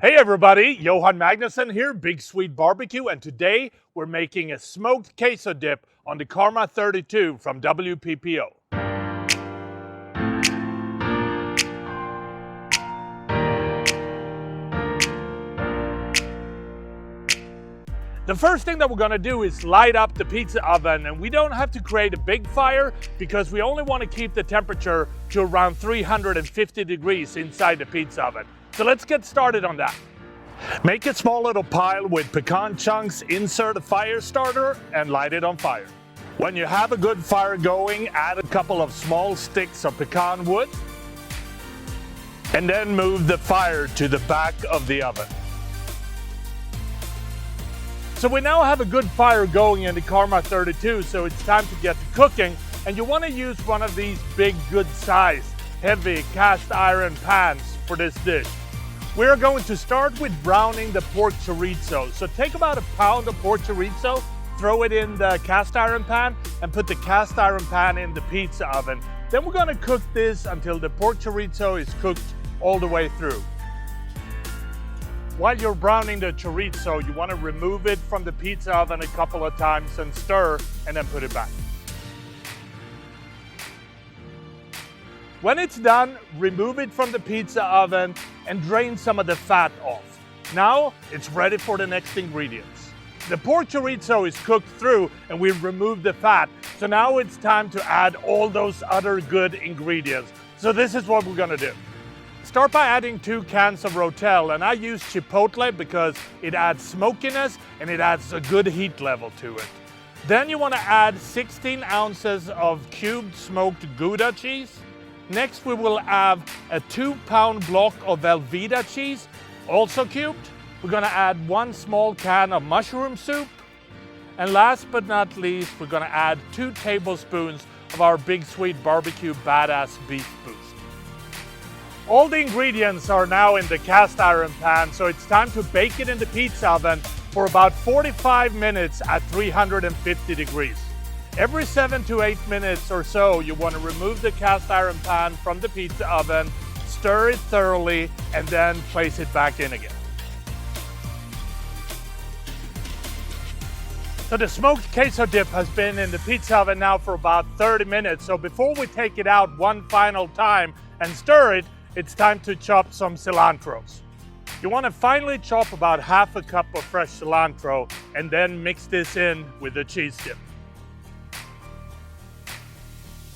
Hey everybody, Johan Magnusson here, Big Swede Barbecue, and today we're making a smoked queso dip on the Karma 32 from WPPO. The first thing that we're gonna do is light up the pizza oven, and we don't have to create a big fire because we only want to keep the temperature to around 350 degrees inside the pizza oven. So let's get started on that. Make a small little pile with pecan chunks, insert a fire starter and light it on fire. When you have a good fire going, add a couple of small sticks of pecan wood and then move the fire to the back of the oven. So we now have a good fire going in the Karma 32, so it's time to get to cooking, and you want to use one of these big, good size, heavy cast iron pans for this dish. We're going to start with browning the pork chorizo. So take about a pound of pork chorizo, throw it in the cast iron pan, and put the cast iron pan in the pizza oven. Then we're going to cook this until the pork chorizo is cooked all the way through. While you're browning the chorizo, you want to remove it from the pizza oven a couple of times and stir, and then put it back. When it's done, remove it from the pizza oven and drain some of the fat off. Now it's ready for the next ingredients. The pork chorizo is cooked through and we've removed the fat. So now it's time to add all those other good ingredients. So this is what we're gonna do. Start by adding 2 cans of Rotel, and I use Chipotle because it adds smokiness and it adds a good heat level to it. Then you wanna add 16 ounces of cubed smoked Gouda cheese. Next, we will have a 2-pound block of Velveeta cheese, also cubed. We're gonna add 1 small can of mushroom soup. And last but not least, we're gonna add 2 tablespoons of our Big Swede Barbecue Badass Beef Boost. All the ingredients are now in the cast iron pan, so it's time to bake it in the pizza oven for about 45 minutes at 350 degrees. Every 7 to 8 minutes or so, you want to remove the cast iron pan from the pizza oven, stir it thoroughly, and then place it back in again. So the smoked queso dip has been in the pizza oven now for about 30 minutes. So before we take it out one final time and stir it, it's time to chop some cilantros. You want to finely chop about half a cup of fresh cilantro and then mix this in with the cheese dip.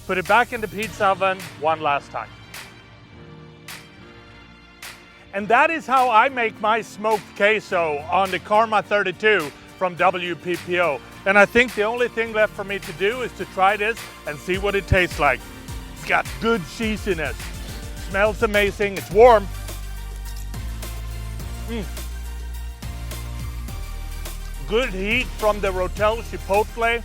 Put it back in the pizza oven one last time. And that is how I make my smoked queso on the Karma 32 from WPPO. And I think the only thing left for me to do is to try this and see what it tastes like. It's got good cheesiness. Smells amazing. It's warm. Good heat from the Rotel Chipotle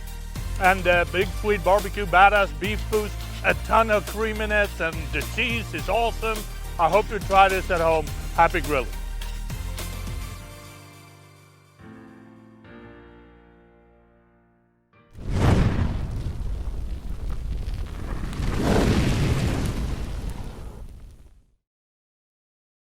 and the Big Swede Barbecue Badass Beef Boost. A ton of creaminess and the cheese is awesome. I hope you try this at home. Happy grilling.